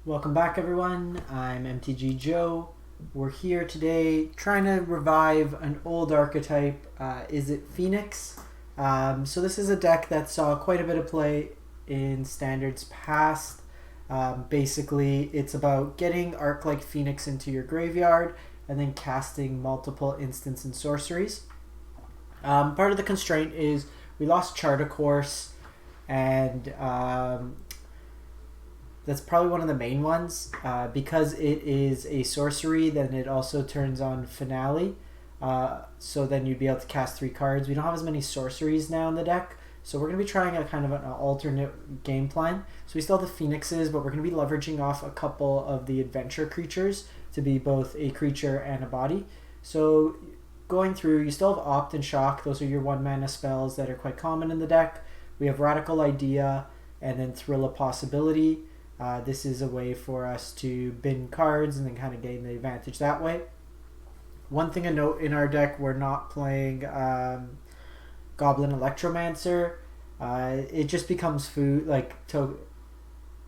Welcome back, everyone. I'm MTG Joe. We're here today trying to revive an old archetype, Izzet Phoenix. So this is a deck that saw quite a bit of play in Standards past. Basically, it's about getting Arclight Phoenix into your graveyard and then casting multiple instants and sorceries. Part of the constraint is we lost Charter Course, and that's probably one of the main ones. Because it is a sorcery, then it also turns on Finale. So then you'd be able to cast 3 cards. We don't have as many sorceries now in the deck, so we're going to be trying a kind of an alternate game plan. So we still have the Phoenixes, but we're going to be leveraging off a couple of the adventure creatures to be both a creature and a body. So going through, you still have Opt and Shock. Those are your 1-mana spells that are quite common in the deck. We have Radical Idea and then Thrill of Possibility. This is a way for us to bin cards and then kind of gain the advantage that way. One thing to note in our deck, we're not playing Goblin Electromancer. It just becomes food, like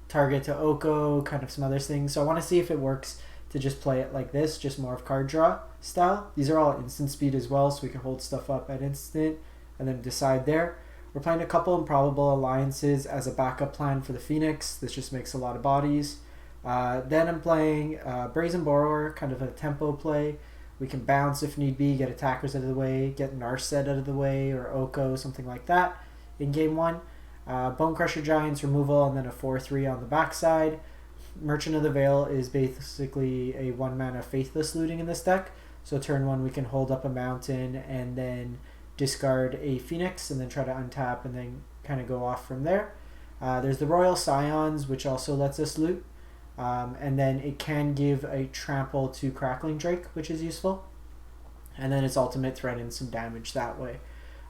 target to Oko, kind of some other things. So I want to see if it works to just play it like this, just more of card draw style. These are all instant speed as well, so we can hold stuff up at instant and then decide there. We're playing a couple Improbable Alliances as a backup plan for the Phoenix. This just makes a lot of bodies. Then I'm playing Brazen Borrower, kind of a tempo play. We can bounce if need be, get attackers out of the way, get Narset out of the way, or Oko, something like that in game 1. Bone Crusher Giants removal, and then a 4/3 on the backside. Merchant of the Veil is basically a 1-mana Faithless Looting in this deck. So turn 1 we can hold up a mountain and then discard a Phoenix and then try to untap and then kind of go off from there. There's the Royal Scions, which also lets us loot. And then it can give a trample to Crackling Drake, which is useful. And then its ultimate threatens some damage that way.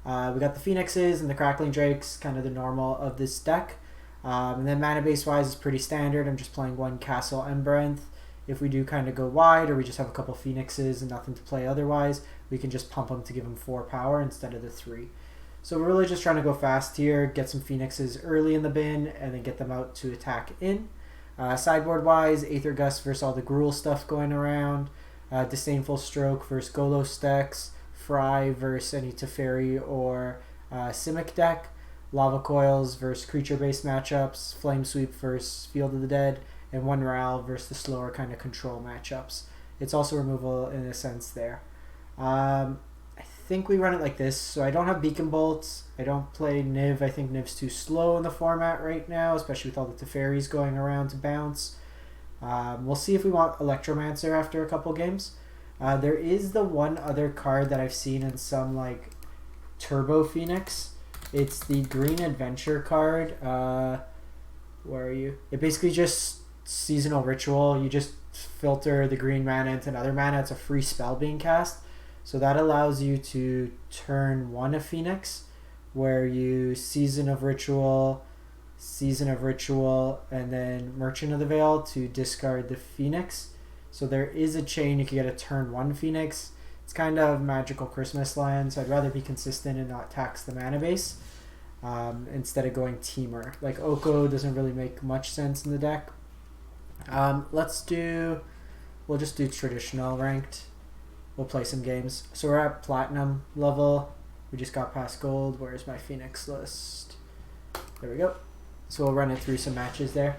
We got the Phoenixes and the Crackling Drakes, kind of the normal of this deck. And then mana base wise is pretty standard. I'm just playing 1 Castle Embereth. If we do kind of go wide, or we just have a couple Phoenixes and nothing to play otherwise, we can just pump them to give them 4 power instead of the 3. So we're really just trying to go fast here, get some Phoenixes early in the bin, and then get them out to attack in. Sideboard wise, Aether Gust versus all the Gruul stuff going around, Disdainful Stroke versus Golos decks, Fry versus any Teferi or Simic deck, Lava Coils versus creature-based matchups, Flame Sweep versus Field of the Dead, and 1 Ral versus the slower kind of control matchups. It's also removal in a sense there. I think we run it like this. So I don't have Beacon Bolts. I don't play Niv. I think Niv's too slow in the format right now, especially with all the Teferis going around to bounce. We'll see if we want Electromancer after a couple games. There is the one other card that I've seen in some like Turbo Phoenix. It's the Green Adventure card. Where are you? It basically just Seasonal Ritual. You just filter the green mana into another mana. It's a free spell being cast. So that allows you to turn 1 a Phoenix, where you Season of Ritual, and then Merchant of the Veil to discard the Phoenix. So there is a chain you can get a turn 1 Phoenix. It's kind of Magical Christmas land, so I'd rather be consistent and not tax the mana base instead of going Teamer. Like Oko doesn't really make much sense in the deck. We'll just do traditional ranked. We'll play some games. So we're at Platinum level. We just got past Gold. Where's my Phoenix list? There we go. So we'll run it through some matches there.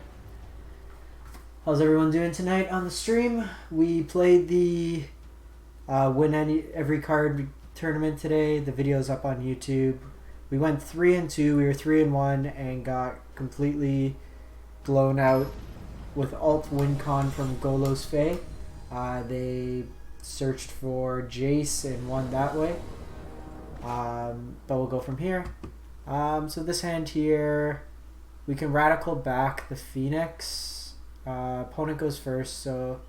How's everyone doing tonight on the stream? We played the Win Every Card tournament today. The video's up on YouTube. We went 3-2. We were 3-1 and got completely blown out with Alt WinCon from Golos Fae. They searched for Jace and won that way. But we'll go from here. So this hand here, we can Radical back the Phoenix. Opponent goes first, so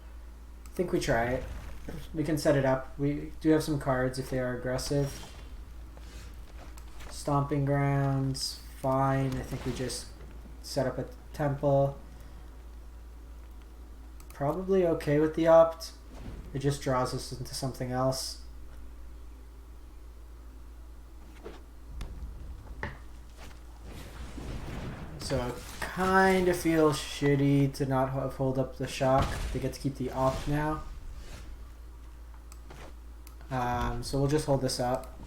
I think we try it. We can set it up. We do have some cards if they are aggressive. Stomping Grounds, fine. I think we just set up a Temple. Probably okay with the Opt. It just draws us into something else. So kind of feel shitty to not hold up the shock. They get to keep the op now. So we'll just hold this up.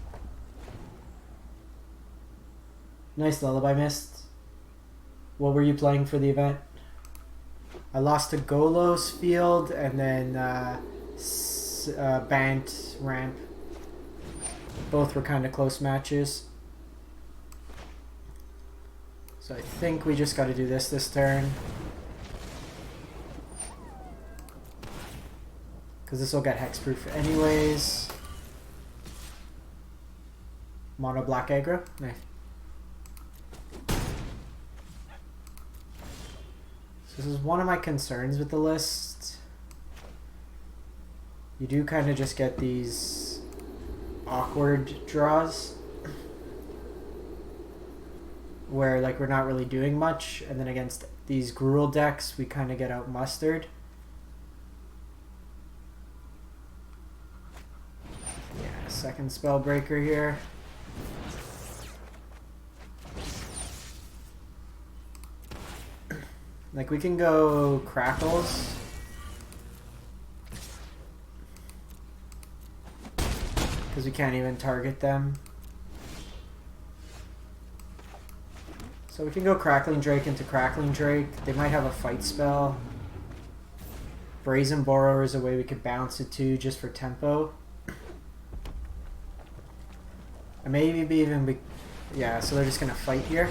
Nice Lullaby Mist. What were you playing for the event? I lost to Golos Field and then Bant Ramp. Both were kind of close matches. So I think we just got to do this turn. Because this will get hexproof anyways. Mono black aggro. Nice. So this is one of my concerns with the list. You do kind of just get these awkward draws. Where like we're not really doing much. And then against these Gruul decks we kind of get out mustered. Yeah, second Spellbreaker here. Like we can go Crackles. Because we can't even target them. So we can go Crackling Drake into Crackling Drake. They might have a fight spell. Brazen Borrower is a way we could bounce it to just for tempo. And maybe even be... Yeah, so they're just going to fight here.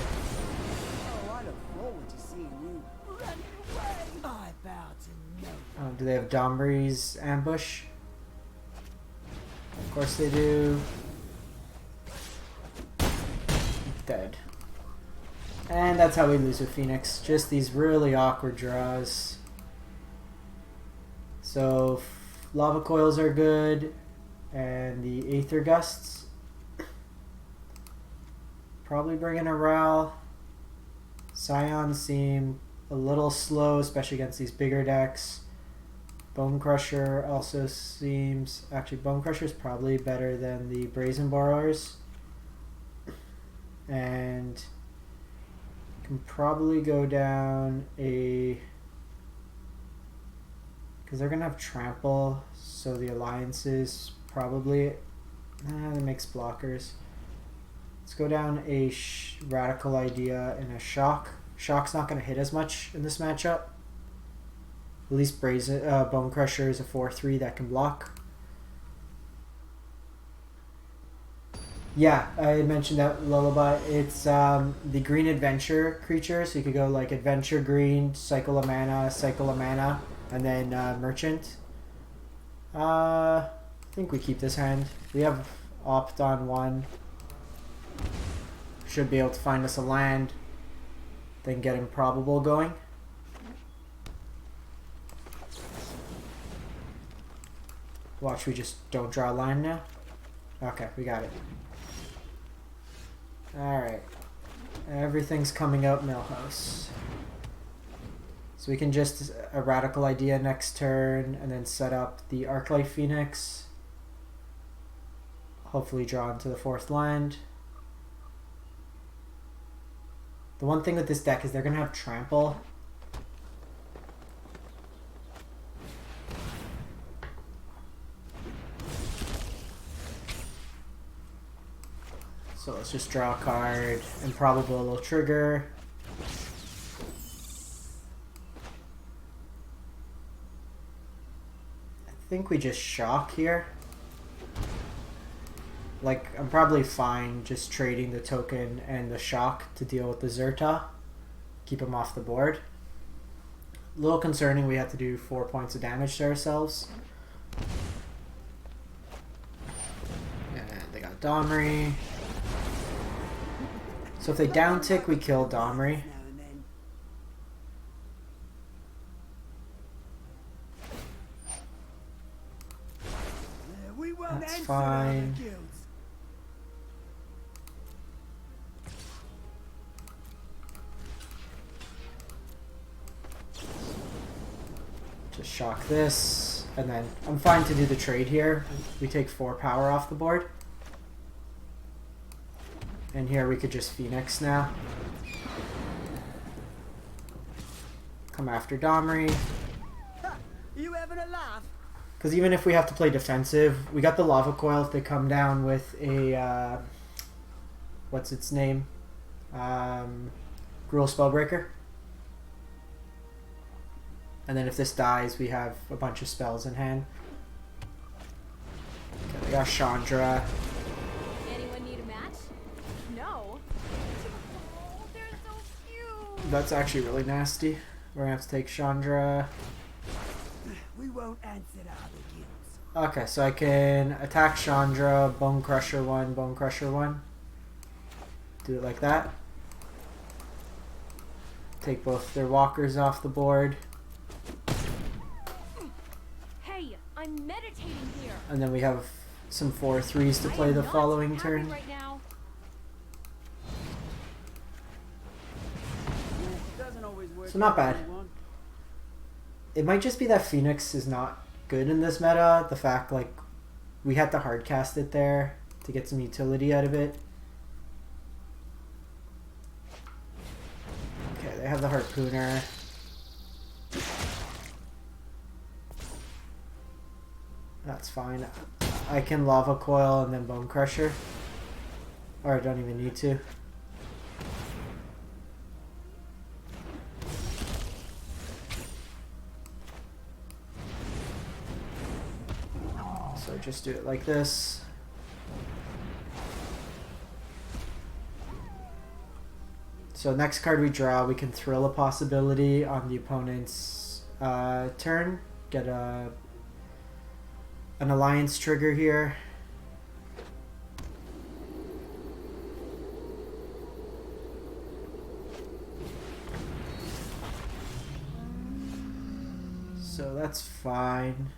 Do they have Domri's Ambush? Of course they do. Dead. And that's how we lose with Phoenix. Just these really awkward draws. So Lava Coils are good. And the Aether Gusts. Probably bring in a Ral. Scions seem a little slow, especially against these bigger decks. Bone Crusher also seems... Actually, Bone Crusher is probably better than the Brazen Borrowers. And... can probably go down a... Because they're going to have Trample, so the Alliances probably... that makes blockers. Let's go down a Radical Idea and a Shock. Shock's not going to hit as much in this matchup. At least Bone Crusher is a 4/3 that can block. Yeah, I mentioned that Lullaby. It's the green adventure creature, so you could go like adventure green, cycle a mana, and then merchant. I think we keep this hand. We have opt on one. Should be able to find us a land. Then get Improbable going. Watch, we just don't draw a line now. Okay, we got it. Alright. Everything's coming out Millhouse. So we can just a Radical Idea next turn and then set up the Arclight Phoenix. Hopefully draw into the 4th land. The one thing with this deck is they're going to have Trample. So let's just draw a card. Improbable will trigger. I think we just shock here. Like, I'm probably fine just trading the token and the shock to deal with the Zerta. Keep him off the board. A little concerning we have to do 4 points of damage to ourselves. And they got Domri. So if they down tick, we kill Domri. That's fine. Just shock this, and then I'm fine to do the trade here. We take 4 power off the board. And here we could just Phoenix now. come after Domri. You having a laugh? Because even if we have to play defensive, we got the Lava Coil if they come down with a... what's its name? Gruul Spellbreaker. And then if this dies, we have a bunch of spells in hand. Okay, we got Chandra. Anyone need a match? No. Oh, they're so cute. That's actually really nasty. We're gonna have to take Chandra. We won't answer our guilds. Okay, so I can attack Chandra, Bone Crusher 1, Bone Crusher 1. Do it like that. Take both their walkers off the board. Hey, I'm meditating here. And then we have some 4/3s to play the following turn. Right now. Doesn't always work. So not bad. It might just be that Phoenix is not good in this meta. The fact, like, we had to hardcast it there to get some utility out of it. Okay, they have the Harpooner. That's fine. I can Lava Coil and then Bone Crusher. Or I don't even need to. So just do it like this. So next card we draw, we can thrill a possibility on the opponent's turn. Get an alliance trigger here. So that's fine.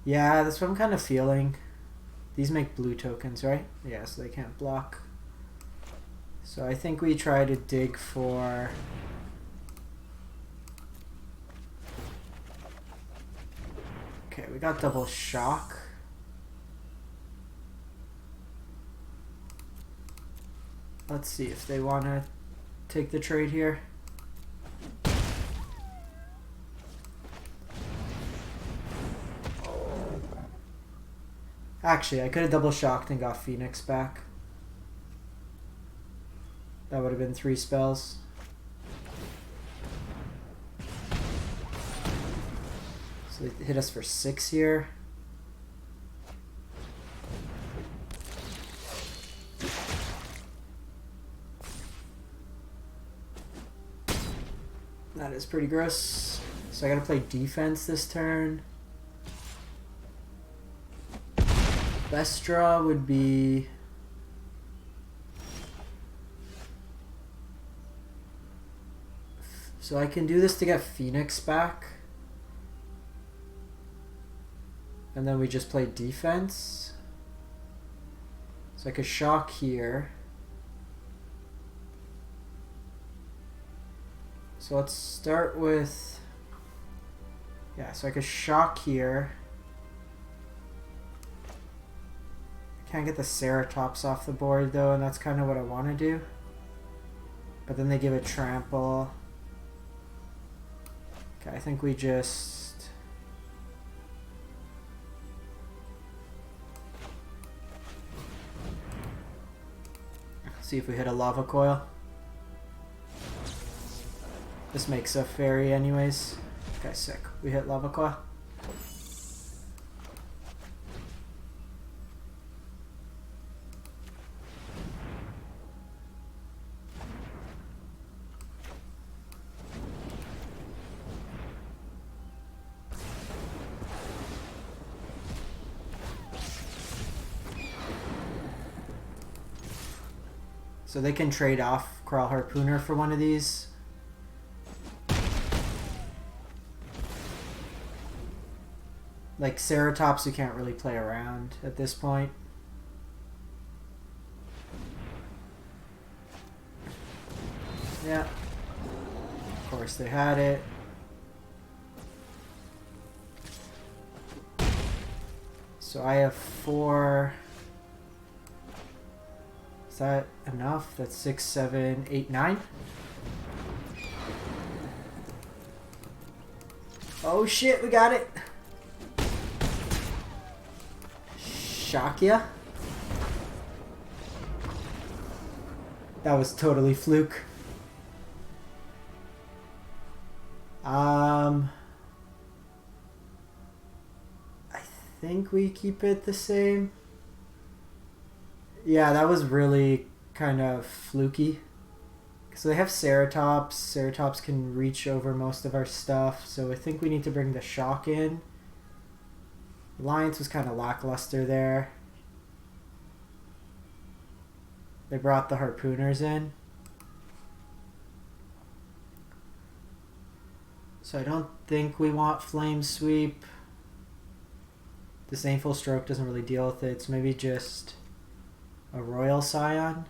Yeah, that's what I'm kind of feeling. These make blue tokens, right? Yeah, so they can't block. So I think we try to dig for... Okay, we got double shock. Let's see if they want to take the trade here. Actually, I could have double shocked and got Phoenix back. That would have been 3 spells. So they hit us for 6 here. That is pretty gross. So I gotta play defense this turn. Best draw would be... So I can do this to get Phoenix back. And then we just play defense. So I could shock here. So let's start with... Yeah, so I could shock here. Can't get the Ceratops off the board though, and that's kind of what I want to do. But then they give it trample. Okay, I think we just... See if we hit a Lava Coil. This makes a fairy anyways. Okay, sick. We hit Lava Coil. So they can trade off Crawl Harpooner for one of these. Like Ceratops, you can't really play around at this point. Yeah. Of course they had it. So I have 4... Is that enough? That's 6, 7, 8, 9? Oh shit, we got it. Shock ya. That was totally fluke. I think we keep it the same. Yeah, that was really kind of fluky. So they have Ceratops. Ceratops can reach over most of our stuff. So I think we need to bring the Shock in. Alliance was kind of lackluster there. They brought the Harpooners in. So I don't think we want Flame Sweep. Disdainful Stroke doesn't really deal with it. So maybe just a Royal Scion.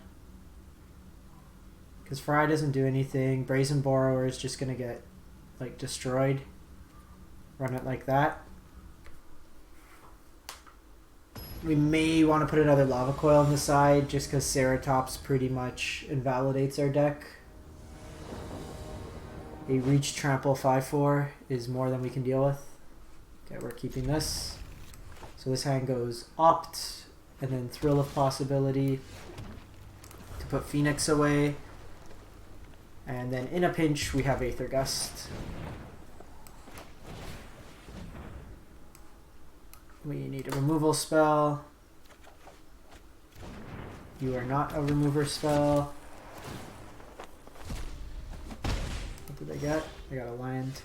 Because Fry doesn't do anything. Brazen Borrower is just going to get like destroyed. Run it like that. We may want to put another Lava Coil on the side just because Ceratops pretty much invalidates our deck. A Reach Trample 5/4 is more than we can deal with. Okay, we're keeping this. So this hand goes Opt and then Thrill of Possibility to put Phoenix away. And then in a pinch we have Aether Gust. We need a removal spell. You are not a remover spell. What did I get? I got a land.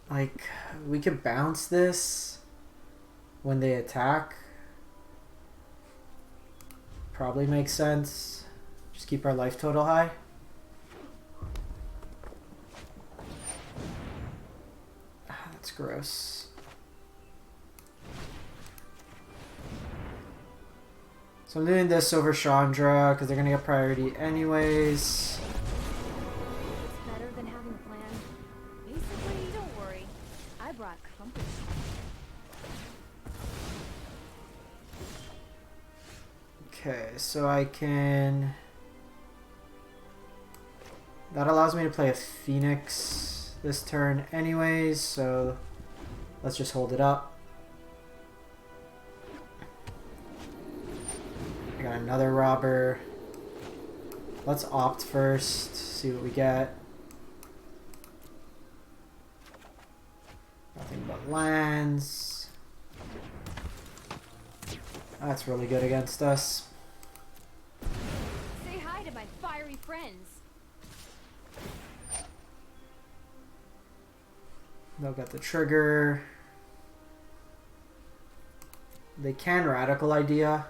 Like, we could bounce this when they attack. Probably makes sense. Just keep our life total high. That's gross. So I'm doing this over Chandra because they're going to get priority anyways. It's better than having a plan. Basically, don't worry. I brought company. Okay, so I can... That allows me to play a Phoenix this turn anyways, so let's just hold it up. I got another Robber. Let's opt first, see what we get. Nothing but lands. That's really good against us. Say hi to my fiery friends. They'll get the trigger. They can Radical Idea.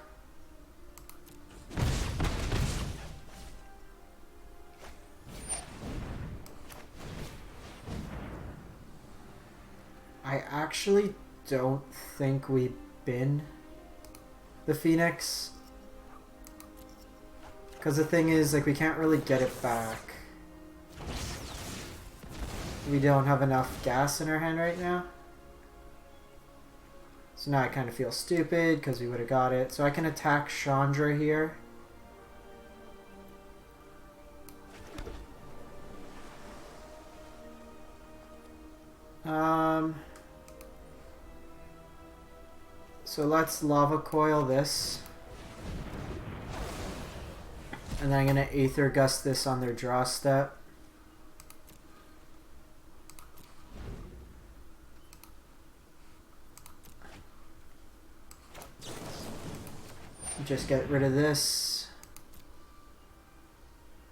I actually don't think we bin the Phoenix. Because the thing is, like, we can't really get it back. We don't have enough gas in our hand right now. So now I kind of feel stupid because we would have got it. So I can attack Chandra here. So let's Lava Coil this. And then I'm going to Aether Gust this on their draw step. Just get rid of this.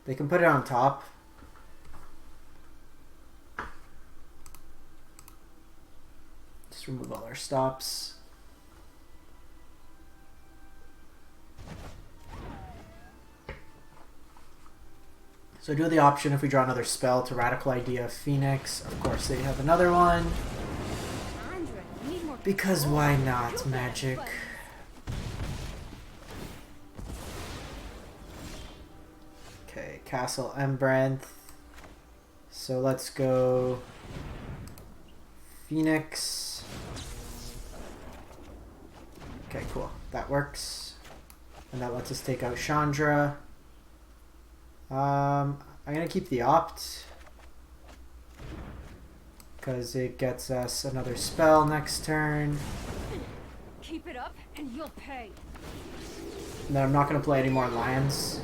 They can put it on top. Just remove all our stops. So I do the option if we draw another spell to Radical Idea Phoenix. Of course they have another one. Because why not, Magic? Okay, Castle Embereth. So let's go Phoenix. Okay, cool. That works. And that lets us take out Chandra. I'm going to keep the Opt. Because it gets us another spell next turn. Keep it up and you'll pay. And then I'm not going to play any more lands.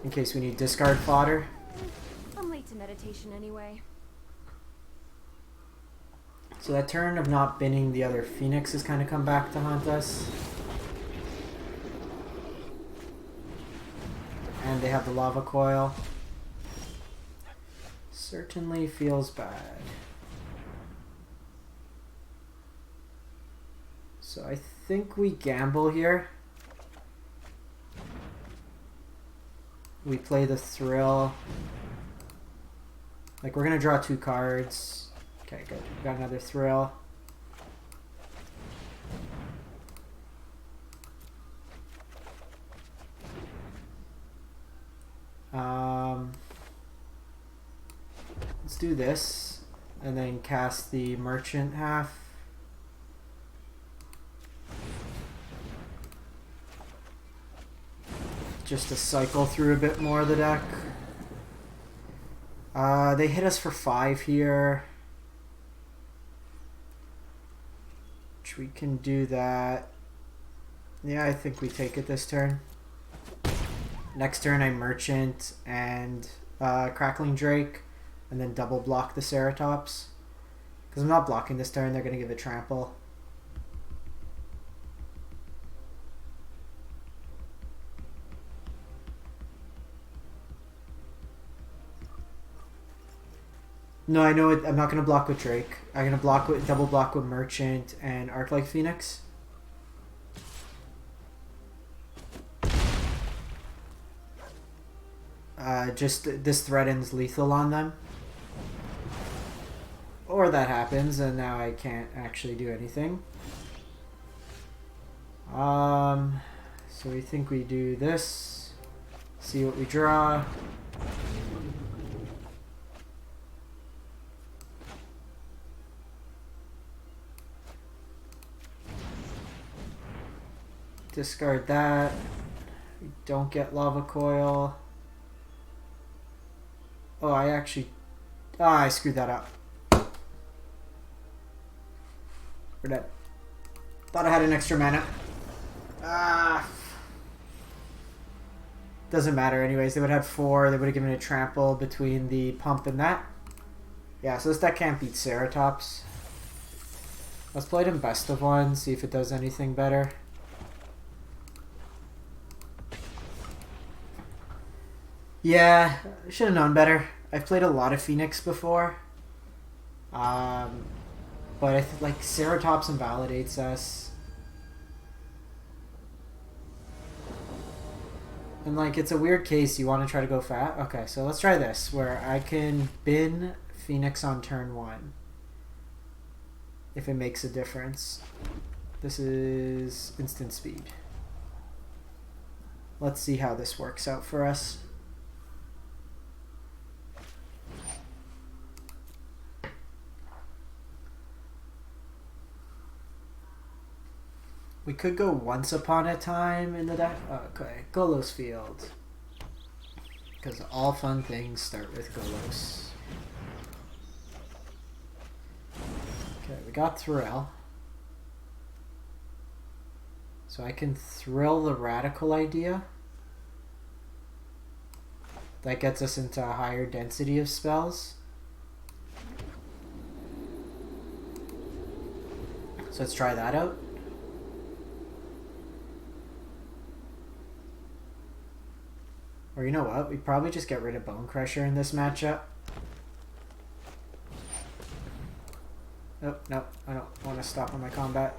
In case we need discard fodder. I'm late to meditation anyway. So that turn of not binning the other Phoenix has kind of come back to haunt us. And they have the Lava Coil. Certainly feels bad. So I think we gamble here. We play the Thrill. Like, we're going to draw 2 cards. Okay, good. We got another Thrill. Let's do this. And then cast the Merchant half. Just to cycle through a bit more of the deck. They hit us for 5 here. Which we can do that. Yeah, I think we take it this turn. Next turn I Merchant and Crackling Drake. And then double block the Ceratops. Because I'm not blocking this turn, they're going to give it Trample. No, I know it. I'm not going to block with Drake. I'm going to block with double block with Merchant and Arclight Phoenix. Just this threatens lethal on them. Or that happens and now I can't actually do anything. So we think we do this. See what we draw. Discard that. We don't get Lava Coil. Oh, I actually... I screwed that up. We're dead. Thought I had an extra mana. Doesn't matter anyways. They would have 4. They would have given a trample between the pump and that. Yeah, so this deck can't beat Ceratops. Let's play it in best of 1. See if it does anything better. Yeah, I should have known better. I've played a lot of Phoenix before. But I like Ceratops invalidates us. And like it's a weird case, you want to try to go fat? Okay, so let's try this, where I can bin Phoenix on turn 1. If it makes a difference. This is instant speed. Let's see how this works out for us. We could go Once Upon a Time in the deck. Okay, Golos Field. Because all fun things start with Golos. Okay, we got Thrill. So I can Thrill the Radical Idea. That gets us into a higher density of spells. So let's try that out. Or you know what? We probably just get rid of Bone Crusher in this matchup. Oh, no. I don't want to stop on my combat.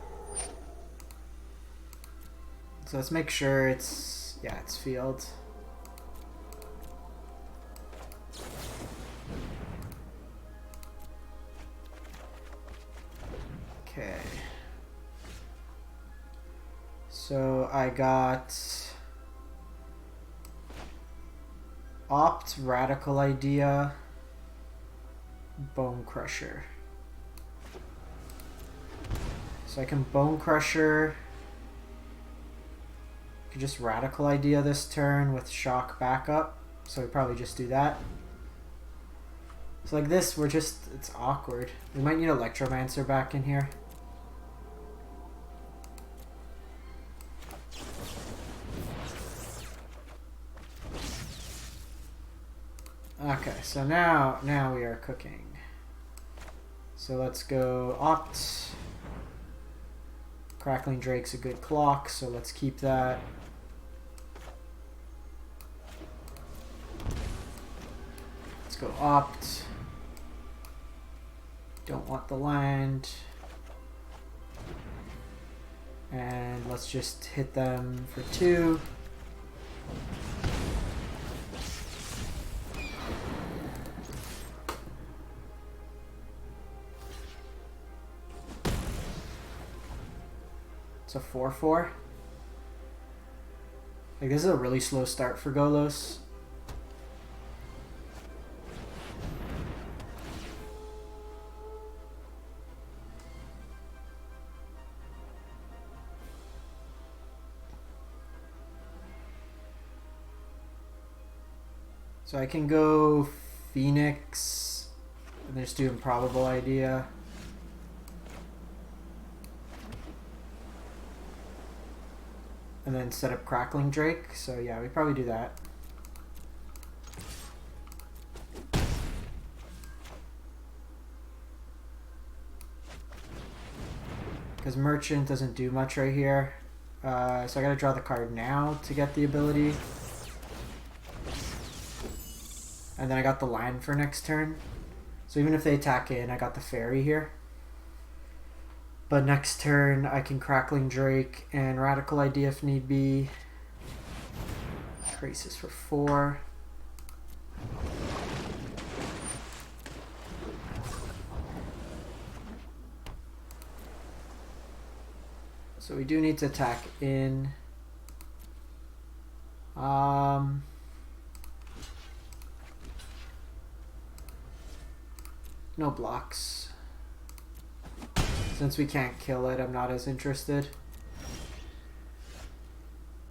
So let's make sure it's... Yeah, it's field. Okay. So I got... Opt, Radical Idea, Bone Crusher. So I can Bone Crusher Could just Radical Idea this turn with Shock backup. So we probably just do that. So like this, it's awkward. We might need Electromancer back in here. Okay, so now we are cooking. So let's go Opt. Crackling Drake's a good clock, so let's keep that. Let's go Opt. Don't want the land. And let's just hit them for 2. It's a 4/4. Like, this is a really slow start for Golos. So I can go Phoenix and just do Improbable Idea. And then set up Crackling Drake. So yeah, we probably do that. Because Merchant doesn't do much right here. So I gotta draw the card now to get the ability. And then I got the land for next turn. So even if they attack in, I got the fairy here. But next turn, I can Crackling Drake and Radical Idea if need be. Traces for 4. So we do need to attack in. No blocks. Since we can't kill it, I'm not as interested.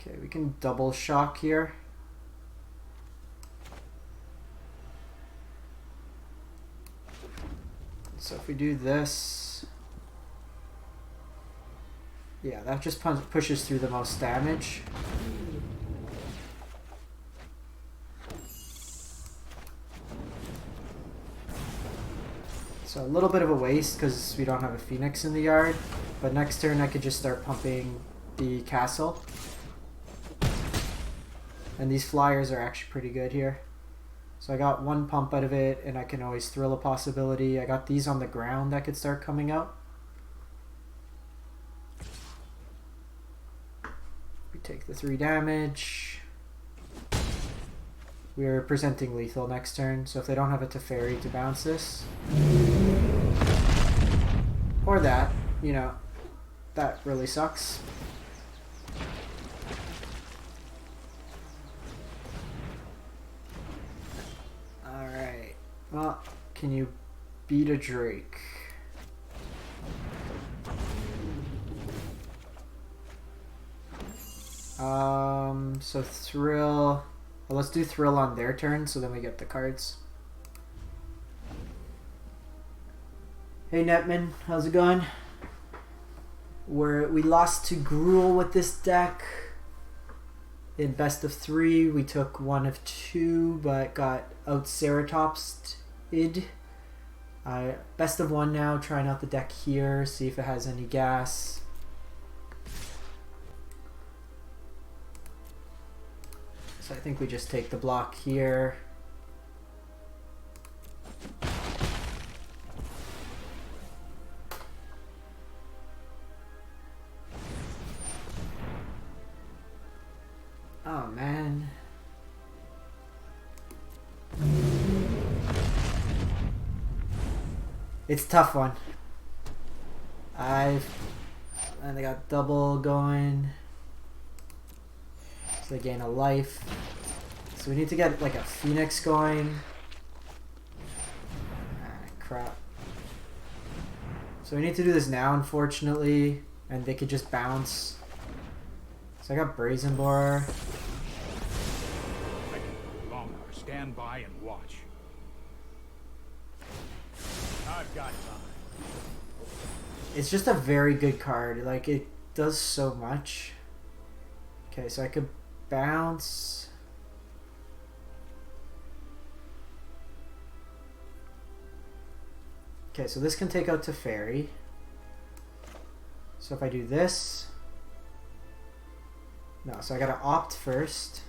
Okay, we can double shock here. So if we do this, yeah, that just pushes through the most damage. So a little bit of a waste because we don't have a Phoenix in the yard. But next turn I could just start pumping the castle. And these flyers are actually pretty good here. So I got 1 pump out of it, and I can always thrill a possibility. I got these on the ground that could start coming out. We take the 3 damage. We are presenting lethal next turn, so if they don't have a Teferi to bounce this, or that, you know, that really sucks. Alright, well, can you beat a Drake? So thrill. Well, let's do thrill on their turn, so then we get the cards. Hey Netman, how's it going? We lost to Gruul with this deck. In best of 3, we took 1 of 2, but got out Ceratops'd. Best of 1 now, trying out the deck here, see if it has any gas. So I think we just take the block here. Oh man. It's a tough one. And they got double going. So they gain a life. So we need to get like a Phoenix going. Crap. So we need to do this now, unfortunately. And they could just bounce. So So I got Brazen Boar. I can no longer stand by and watch. I've got time. It's just a very good card. Like, it does so much. Okay, so I could bounce. Okay, so this can take out Teferi. So if I do this... No, so I gotta opt first.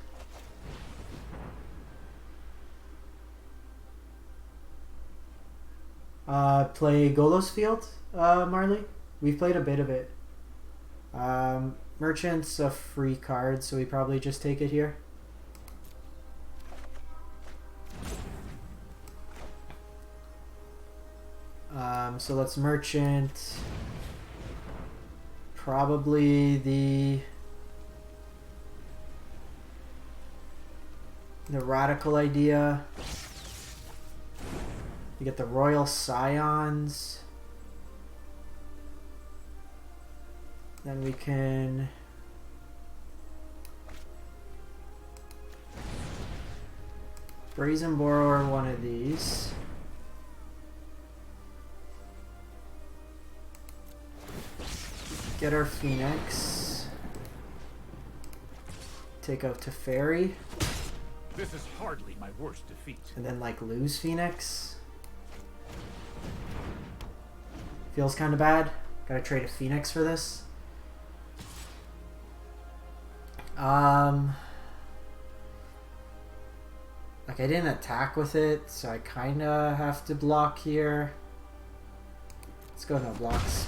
Play Golos Field, Marley? We've played a bit of it. Merchant's a free card, so we probably just take it here. So let's Merchant. Probably the Radical Idea. You get the Royal Scions. Then we can Brazen Borrower one of these. Get our Phoenix. Take out Teferi. This is hardly my worst defeat. And then like lose Phoenix. Feels kind of bad. Gotta trade a Phoenix for this. Like I didn't attack with it, so I kinda have to block here. Let's go no blocks.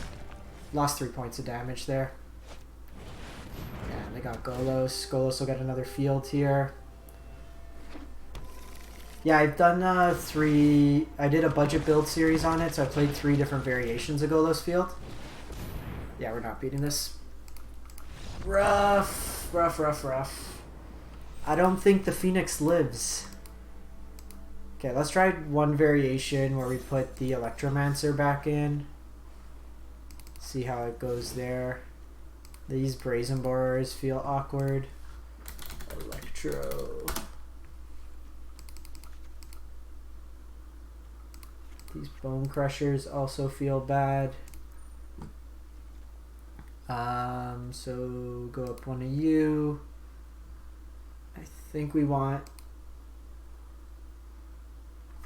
Lost 3 points of damage there. Yeah, they got Golos. Golos will get another field here. Yeah, I've done I did a budget build series on it, so I played 3 different variations of Golos Field. Yeah, we're not beating this. Rough, rough, rough, rough. I don't think the Phoenix lives. Okay, let's try one variation where we put the Electromancer back in. See how it goes there. These Brazen Borers feel awkward. Electro. These Bone Crushers also feel bad. So go up one of you. I think we want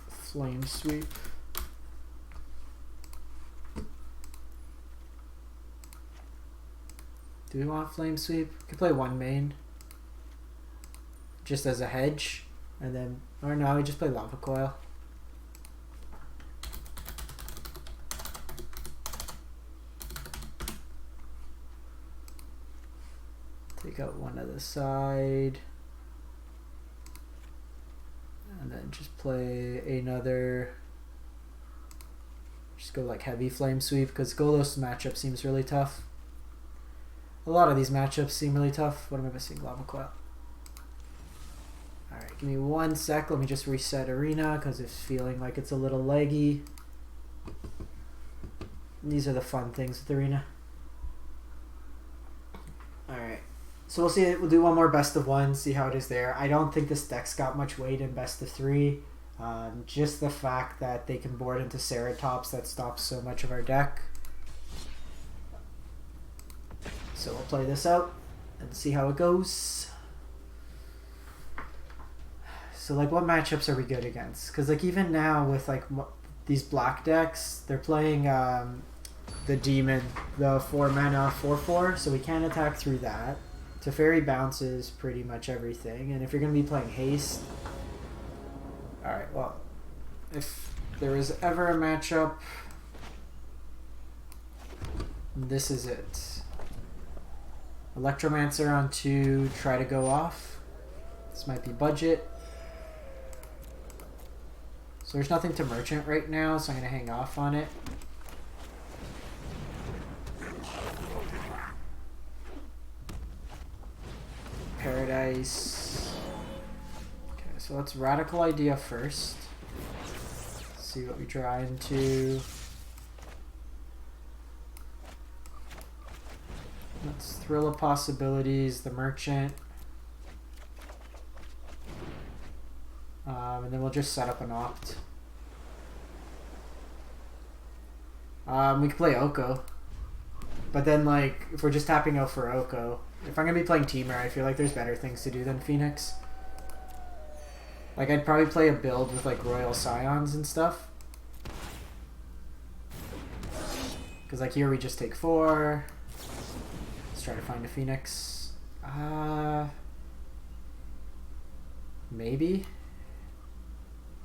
Flame Sweep. Do we want Flame Sweep? We could play one main. Just as a hedge. And then, or no, we just play Lava Coil. Take out one other side. And then just play another. Just go like heavy Flame Sweep because Golos matchup seems really tough. A lot of these matchups seem really tough. What am I missing? Lava Coil. Alright, give me 1 sec. Let me just reset Arena because it's feeling like it's a little laggy. These are the fun things with Arena. Alright. So we'll see. We'll do one more best of 1, see how it is there. I don't think this deck's got much weight in best of 3. Just the fact that they can board into Ceratops that stops so much of our deck. So we'll play this out and see how it goes. So like what matchups are we good against? Because like even now with like these black decks, they're playing the Demon, the 4 mana 4/4, so we can't attack through that. Teferi bounces pretty much everything, and if you're going to be playing haste... Alright, well, if there is ever a matchup, this is it. Electromancer on 2, try to go off. This might be budget. So there's nothing to Merchant right now, so I'm going to hang off on it. Paradise. Okay, so let's Radical Idea first. See what we draw into. It's Thrill of Possibilities, the Merchant. And then we'll just set up an Opt. We could play Oko. But then, like, if we're just tapping out for Oko, if I'm going to be playing Temur, I feel like there's better things to do than Phoenix. Like, I'd probably play a build with, like, Royal Scions and stuff. Because, like, here we just take 4. Let's try to find a Phoenix. Maybe?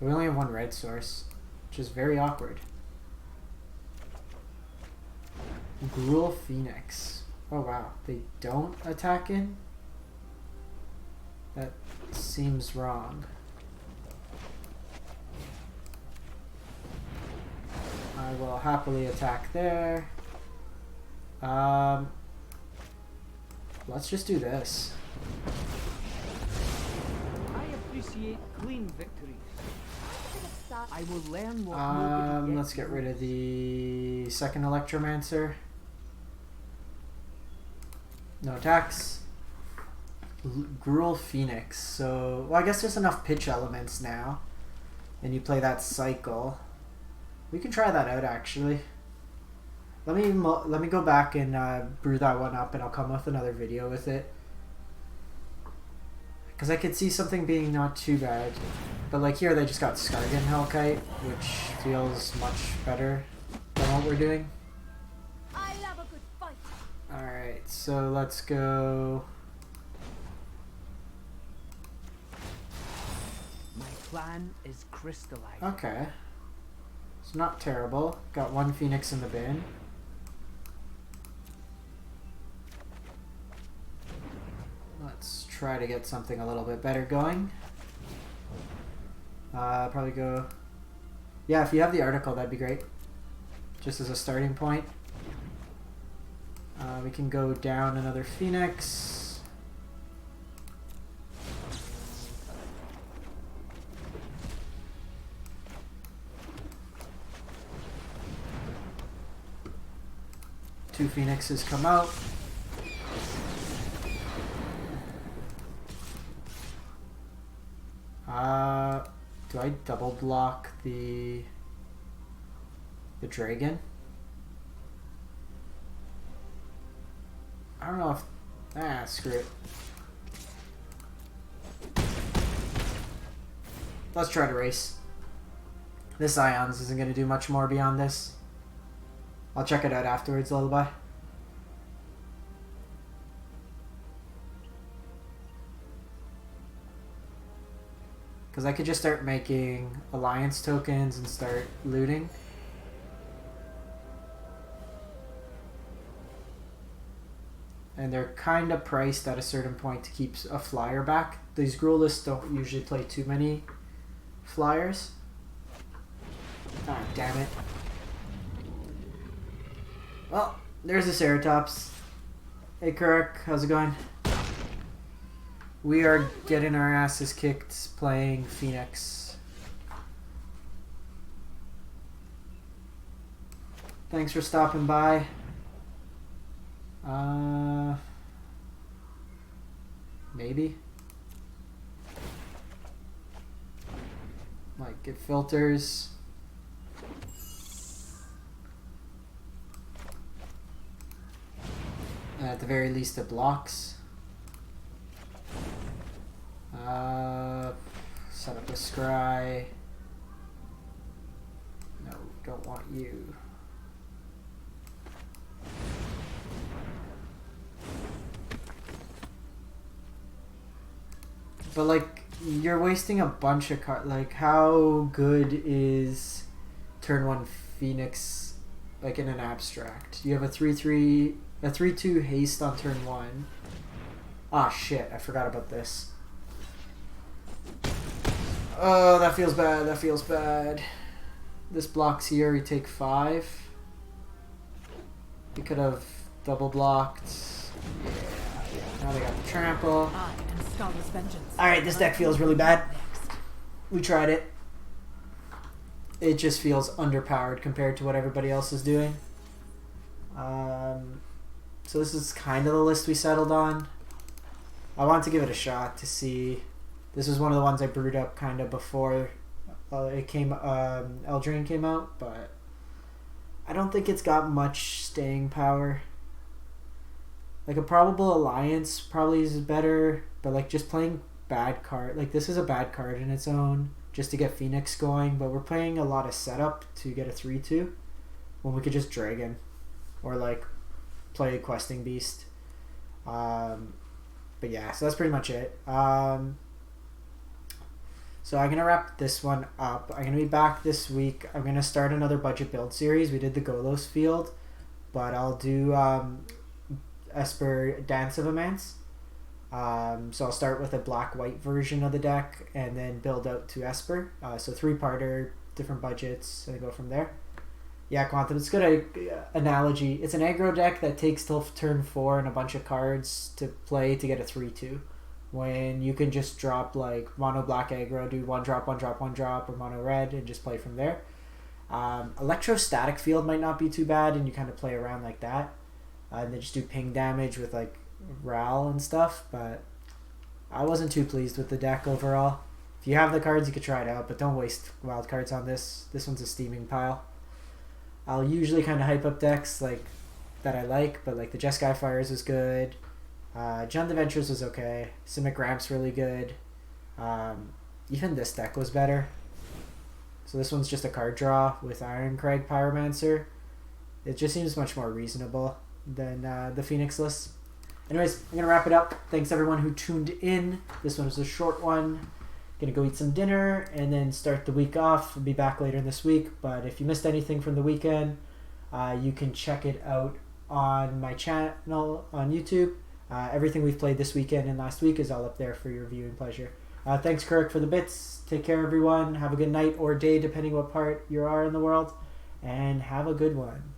We only have 1 red source, which is very awkward. Gruul Phoenix. Oh wow, they don't attack in? That seems wrong. I will happily attack there. Let's just do this. I appreciate clean victories. I will learn what Let's get rid of the second Electromancer. No attacks. Gruul Phoenix. So, well, I guess there's enough pitch elements now. And you play that cycle. We can try that out, actually. Let me go back and brew that one up, and I'll come with another video with it. Because I could see something being not too bad. But like here, they just got Skargan Hellkite, which feels much better than what we're doing. I love a good fight. Alright, so let's go. My plan is crystallized. Okay. It's not terrible. Got 1 Phoenix in the bin. Let's try to get something a little bit better going. Probably go... Yeah, if you have the article, that'd be great. Just as a starting point. We can go down another Phoenix. Two Phoenixes come out. Do I double block the dragon? I don't know if... screw it. Let's try to race. This Ions isn't going to do much more beyond this. I'll check it out afterwards, Lullaby. Because I could just start making Alliance tokens and start looting. And they're kind of priced at a certain point to keep a flyer back. These Gruul lists don't usually play too many flyers. Ah, damn it. Well, there's the Ceratops. Hey Kirk, how's it going? We are getting our asses kicked playing Phoenix. Thanks for stopping by. Maybe. Might get filters. And at the very least it blocks. Set up a scry. No, don't want you. But like, you're wasting a bunch of cards. Like, how good is turn 1 Phoenix, like in an abstract? You have a 3/3, a 3/2 haste on turn 1. Ah shit, I forgot about this. Oh, that feels bad, that feels bad. This blocks here, we take 5. We could have double blocked. Yeah. Now they got the trample. Alright, this deck feels really bad. We tried it. It just feels underpowered compared to what everybody else is doing. So So this is kind of the list we settled on. I wanted to give it a shot to see. This was one of the ones I brewed up kind of before Eldraine came out, but I don't think it's got much staying power. Like a Improbable Alliance probably is better, but like just playing bad card, like this is a bad card in its own, just to get Phoenix going, but we're playing a lot of setup to get a 3-2 when we could just Dragon or like play Questing Beast. But yeah, so that's pretty much it. So I'm gonna wrap this one up. I'm gonna be back this week. I'm gonna start another budget build series. We did the Golos field, but I'll do Esper Dance of Immense. So I'll start with a black-white version of the deck and then build out to Esper. So 3-parter, different budgets, and go from there. Yeah, Quantum, it's a good analogy. It's an aggro deck that takes till turn 4 and a bunch of cards to play to get a 3-2. When you can just drop like mono black aggro, do 1-drop, 1-drop, 1-drop, or mono red, and just play from there. Electrostatic Field might not be too bad, and you kind of play around like that. And then just do ping damage with like Ral and stuff, but I wasn't too pleased with the deck overall. If you have the cards, you could try it out, but don't waste wild cards on this. This one's a steaming pile. I'll usually kind of hype up decks like that I like, but like the Jeskai Fires was good. John the Ventures was okay. Simic Ramp's really good. Even this deck was better. So this one's just a card draw with Ironcrag Pyromancer. It just seems much more reasonable than the Phoenix list. Anyways, I'm going to wrap it up. Thanks everyone who tuned in. This one was a short one. Gonna go eat some dinner and then start the week off. I'll be back later in this week, but if you missed anything from the weekend, you can check it out on my channel on YouTube. Everything we've played this weekend and last week is all up there for your viewing pleasure. Thanks, Kirk, for the bits. Take care, everyone. Have a good night or day, depending what part you are in the world, and have a good one.